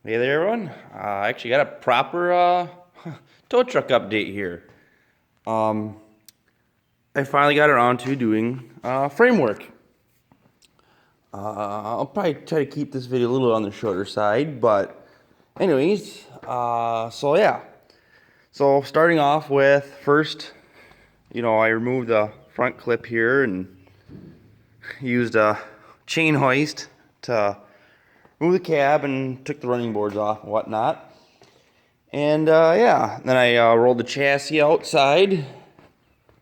Hey there, everyone. I actually got a proper tow truck update here. Um, I finally got around to doing framework. I'll probably try to keep this video a little on the shorter side, but anyways, so yeah. So starting off with first, I removed the front clip here and used a chain hoist to remove the cab and took the running boards off and whatnot. And yeah, then I rolled the chassis outside,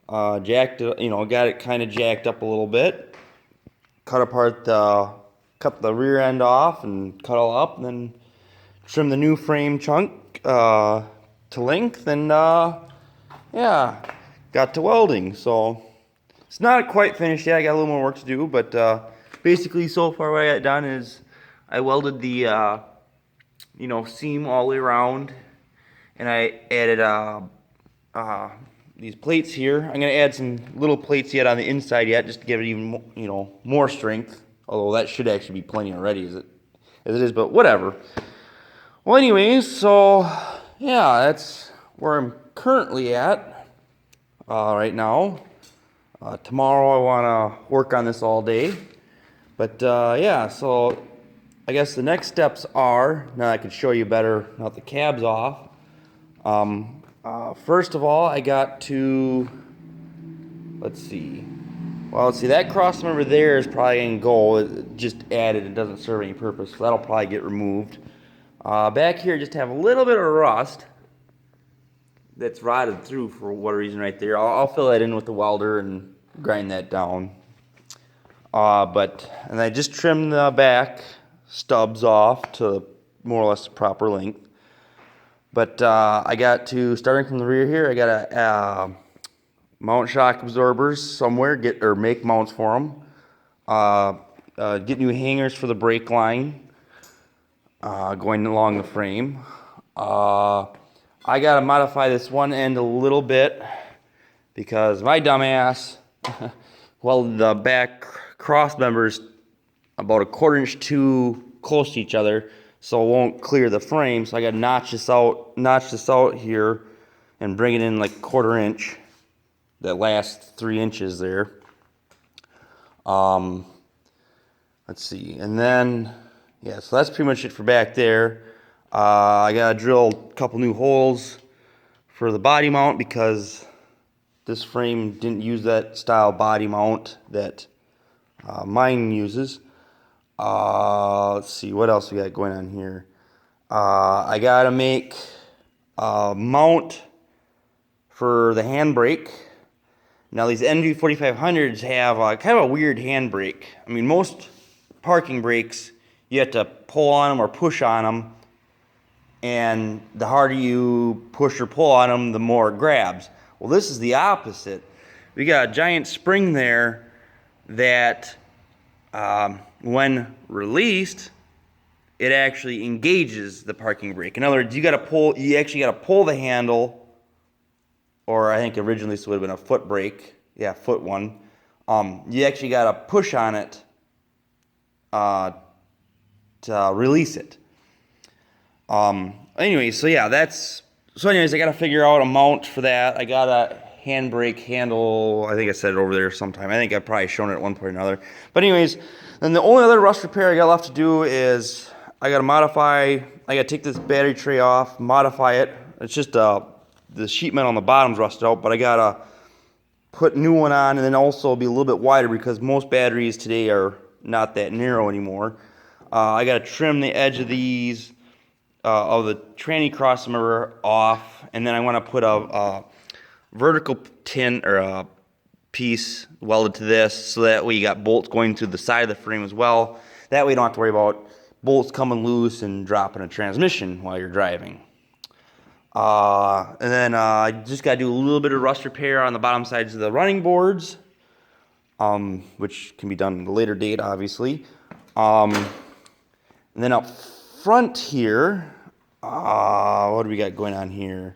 jacked it, got it kind of jacked up a little bit, cut the rear end off and cut all up, and then trim the new frame chunk to length, and yeah, got to welding. So it's not quite finished yet. I got a little more work to do, but basically so far what I got done is I welded the seam all the way around, and I added these plates here. I'm gonna add some little plates yet on the inside yet, just to give it even more strength. Although that should actually be plenty already as it is, but whatever. Well, anyways, so yeah, that's where I'm currently at right now. Tomorrow I want to work on this all day, but yeah. So I guess the next steps are, now I can show you better now that the cab's off. First of all, I got to, let's see, that cross member there is probably going to go. It just added, it doesn't serve any purpose, so that'll probably get removed. Back here, just have a little bit of rust that's rotted through for whatever reason right there. I'll fill that in with the welder and grind that down. And I just trimmed the back stubs off to more or less the proper length. But I got to, starting from the rear here, I got to mount shock absorbers somewhere, make mounts for them. Get new hangers for the brake line going along the frame. I got to modify this one end a little bit because my dumbass, well, the back cross members about a 1/4 inch too close to each other, so it won't clear the frame. So I got to notch this out here and bring it in like 1/4 inch, that last 3 inches there. Let's see, and then yeah, so that's pretty much it for back there. I got to drill a couple new holes for the body mount because this frame didn't use that style body mount that mine uses. Let's see, what else we got going on here? I gotta make a mount for the handbrake. Now these NV4500s have kind of a weird handbrake. I mean, most parking brakes, you have to pull on them or push on them, and the harder you push or pull on them, the more it grabs. Well, this is the opposite. We got a giant spring there that when released, it actually engages the parking brake. In other words, you actually got to pull the handle, or I think originally this would have been a foot brake. Yeah, foot one. You actually got to push on it to release it. Anyway, so yeah, anyways, I got to figure out a mount for that. I got a handbrake handle. I think I said it over there sometime. I think I've probably shown it at one point or another. But anyways, then the only other rust repair I got left to do is I got to take this battery tray off, modify it. It's just the sheet metal on the bottom's rusted out, but I got to put a new one on and then also be a little bit wider because most batteries today are not that narrow anymore. I got to trim the edge of these, of the tranny cross member off, and then I want to put a vertical tin or a piece welded to this, so that way you got bolts going through the side of the frame as well. That way you don't have to worry about bolts coming loose and dropping a transmission while you're driving. And then I just got to do a little bit of rust repair on the bottom sides of the running boards, which can be done at a later date, obviously. And then up front here, what do we got going on here?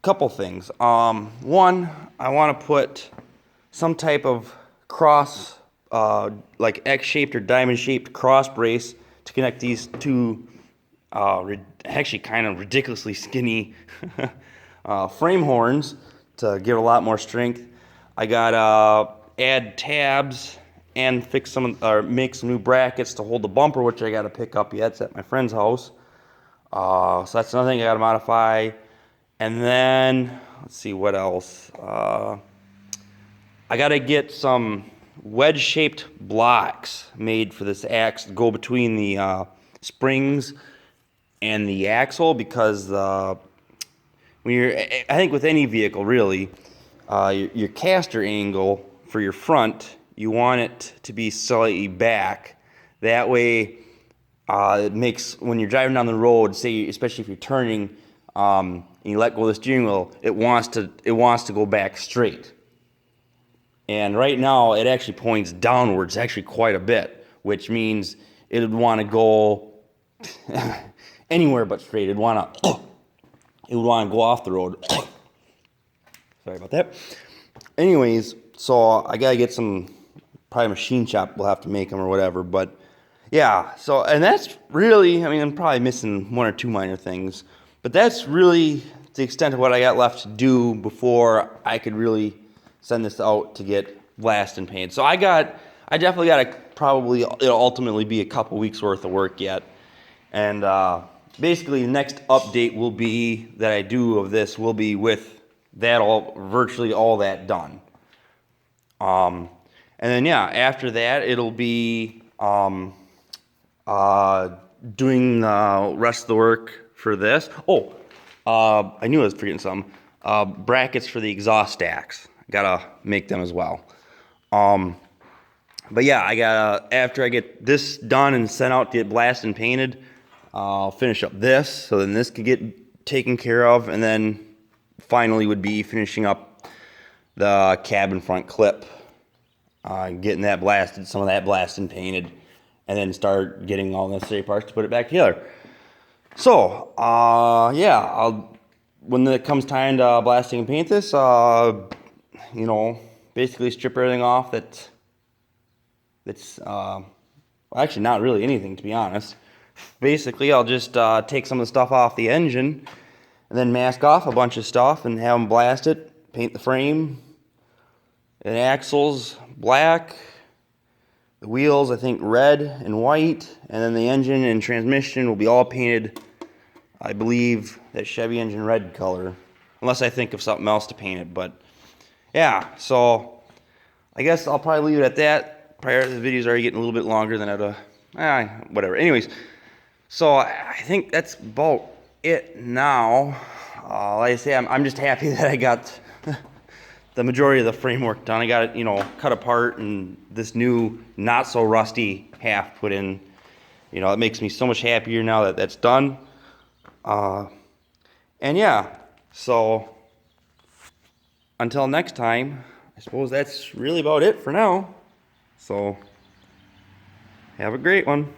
Couple things. One, I want to put some type of cross, like X-shaped or diamond-shaped cross brace to connect these two actually kind of ridiculously skinny frame horns to give it a lot more strength. I got add tabs and fix some or make some new brackets to hold the bumper, which I got to pick up yet. It's at my friend's house. So that's another thing I got to modify. And then let's see what else. I got to get some wedge-shaped blocks made for this axe to go between the springs and the axle, because when you're, I think with any vehicle really, your caster angle for your front, you want it to be slightly back. That way, it makes, when you're driving down the road, say especially if you're turning, and you let go of the steering wheel, it wants to go back straight. And right now, it actually points downwards, actually quite a bit, which means it would want to go anywhere but straight. It would want to go off the road. Sorry about that. Anyways, so I gotta get some, probably machine shop will have to make them or whatever. But yeah, so, and that's really, I mean, I'm probably missing one or two minor things, but that's really the extent of what I got left to do before I could really send this out to get blasted and painted. So I definitely got to probably, it'll ultimately be a couple weeks worth of work yet. And basically the next update will be that I do of this will be with that virtually all that done. And then yeah, after that it'll be doing the rest of the work for this. Oh, I knew I was forgetting some. Brackets for the exhaust stacks. Gotta make them as well. But yeah, after I get this done and sent out to get blasted and painted, I'll finish up this, so then this could get taken care of, and then finally would be finishing up the cabin front clip, getting that blasted, some of that blasted and painted, and then start getting all the necessary parts to put it back together. So, yeah, when it comes time to blasting and paint this, you know, basically strip everything off that's well, actually not really anything, to be honest. Basically, I'll just take some of the stuff off the engine and then mask off a bunch of stuff and have them blast it, paint the frame, and axles black, the wheels I think red and white, and then the engine and transmission will be all painted, I believe, that Chevy engine red color, unless I think of something else to paint it. But yeah, so I guess I'll probably leave it at that. Prior, the video's already getting a little bit longer than whatever. Anyways, so I think that's about it now. Like I say, I'm just happy that I got the majority of the framework done. I got it, you know, cut apart and this new not so rusty half put in. You know, it makes me so much happier now that that's done. And yeah, so until next time, I suppose that's really about it for now. So have a great one.